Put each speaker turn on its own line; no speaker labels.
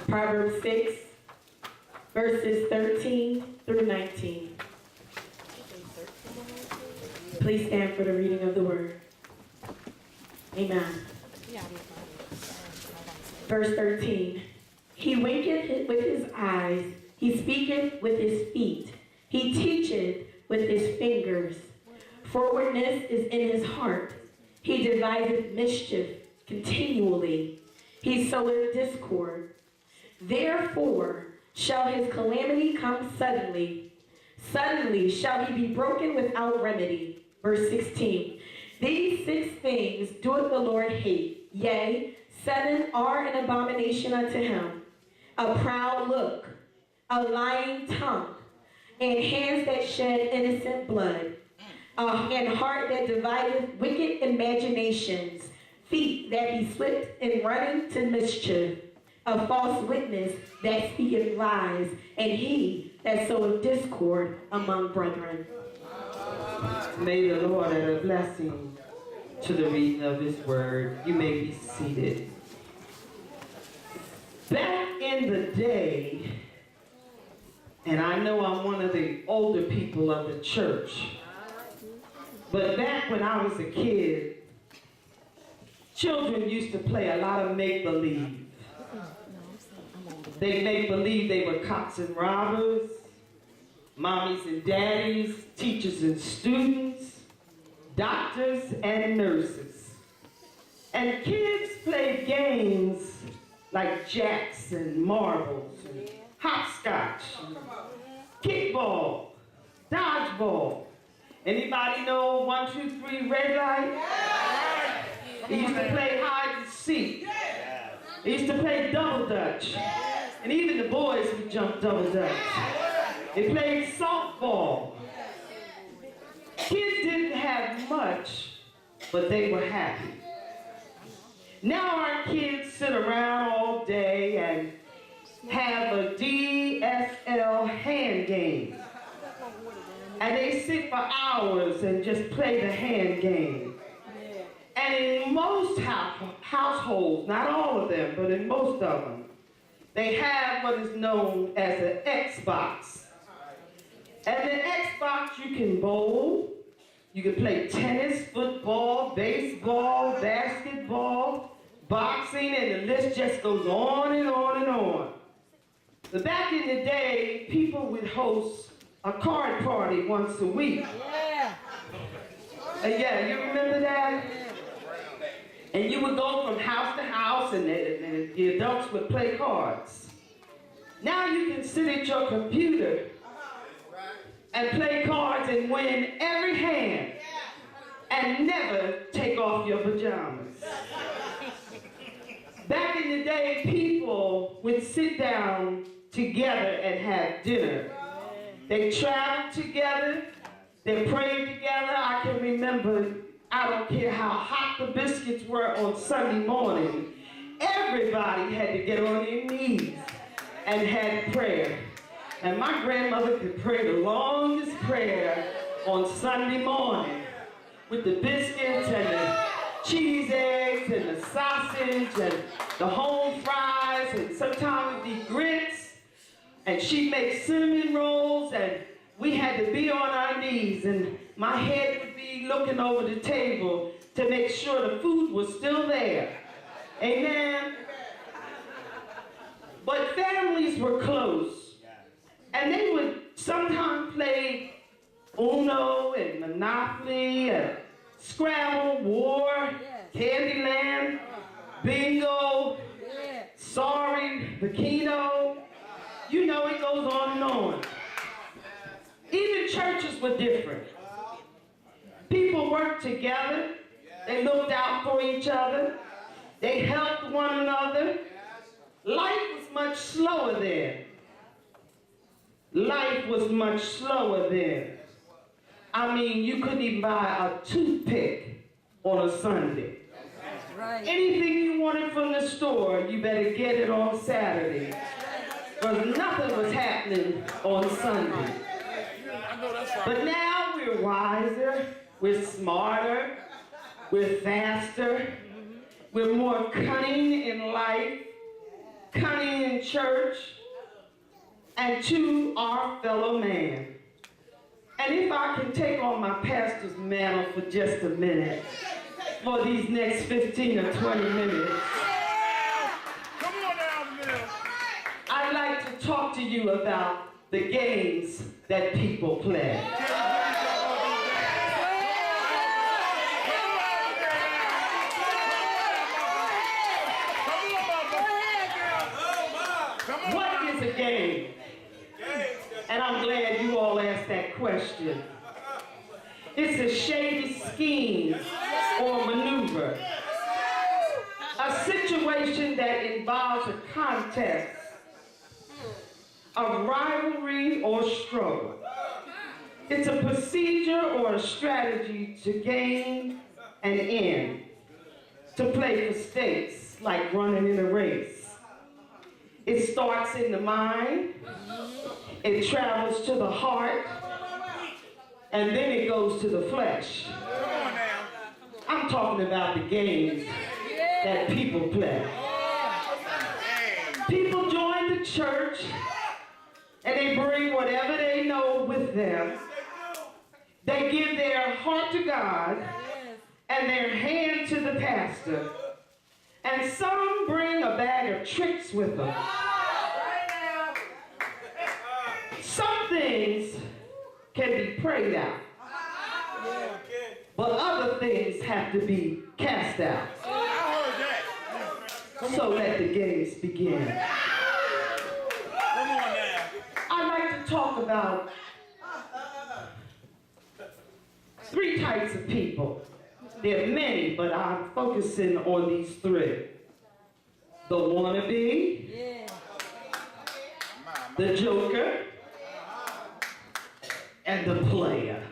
Proverbs 6, verses 13 through 19. Please stand for the reading of the word. Amen. Verse 13. He winketh with his eyes, he speaketh with his feet, he teacheth with his fingers. Forwardness is in his heart. He deviseth mischief continually. He soweth discord. Therefore shall his calamity come suddenly. Suddenly shall he be broken without remedy. Verse 16. These 6 things doeth the Lord hate. Yea, 7 are an abomination unto him. A proud look, a lying tongue, and hands that shed innocent blood, and heart that deviseth wicked imaginations, feet that be swift in running to mischief, a false witness that speaketh lies, and he that soweth discord among brethren.
May the Lord add a blessing to the reading of his word. You may be seated. Back in the day, and I know I'm one of the older people of the church, but back when I was a kid, children used to play a lot of make-believe. They make-believe they were cops and robbers, mommies and daddies, teachers and students, doctors and nurses. And kids played games like jacks and marbles and hopscotch, kickball, dodgeball. Anybody know 1, 2, 3 red light? They used to play hide and seek. They used to play double dutch. And even the boys would jump double dutch. They played softball. Kids didn't have much, but they were happy. Now our kids sit around all day and have a DSL hand game. And they sit for hours and just play the hand game. And in most households, not all of them, but in most of them, they have what is known as an Xbox. And the Xbox, you can bowl, you can play tennis, football, baseball, basketball, boxing, and the list just goes on and on and on. But back in the day, people would host a card party once a week. Yeah, you remember that? And you would go from house to house and the adults would play cards. Now you can sit at your computer and play cards and win every hand and never take off your pajamas. Back in the day, people would sit down together and have dinner. They traveled together, they prayed together. I can remember, I don't care how hot the biscuits were on Sunday morning, everybody had to get on their knees and had prayer. And my grandmother could pray the longest prayer on Sunday morning with the biscuits and the cheese eggs and the sausage and the home fries, and sometimes it'd be grits, and she'd make cinnamon rolls, and we had to be on our knees, and my head would be looking over the table to make sure the food was still there. Amen? But families were close, and they would sometimes play Uno and Monopoly and Scrabble, War, Candyland, Bingo, Sorry, Bikino. You know, it goes on and on. Even churches were different. People worked together. They looked out for each other. They helped one another. Life was much slower then. Life was much slower then. I mean, you couldn't even buy a toothpick on a Sunday. That's right. Anything you wanted from the store, you better get it on Saturday. Because nothing was happening on Sunday. But now we're wiser, we're smarter, we're faster, we're more cunning in life. cunning in church, and 2, our fellow man. And if I can take on my pastor's mantle for just a minute, for these next 15 or 20 minutes, I'd like to talk to you about the games that people play. What is a game? And I'm glad you all asked that question. It's a shady scheme or maneuver. A situation that involves a contest of rivalry or struggle. It's a procedure or a strategy to gain an end, to play for stakes, like running in a race. It starts in the mind, it travels to the heart, and then it goes to the flesh. I'm talking about the games that people play. People join the church, and they bring whatever they know with them. They give their heart to God and their hand to the pastor. And some bring a bag of tricks with them. Some things can be prayed out, but other things have to be cast out. So let the games begin. I'd like to talk about 3 types of people. There are many, but I'm focusing on these 3. The wannabe, the joker, and the player.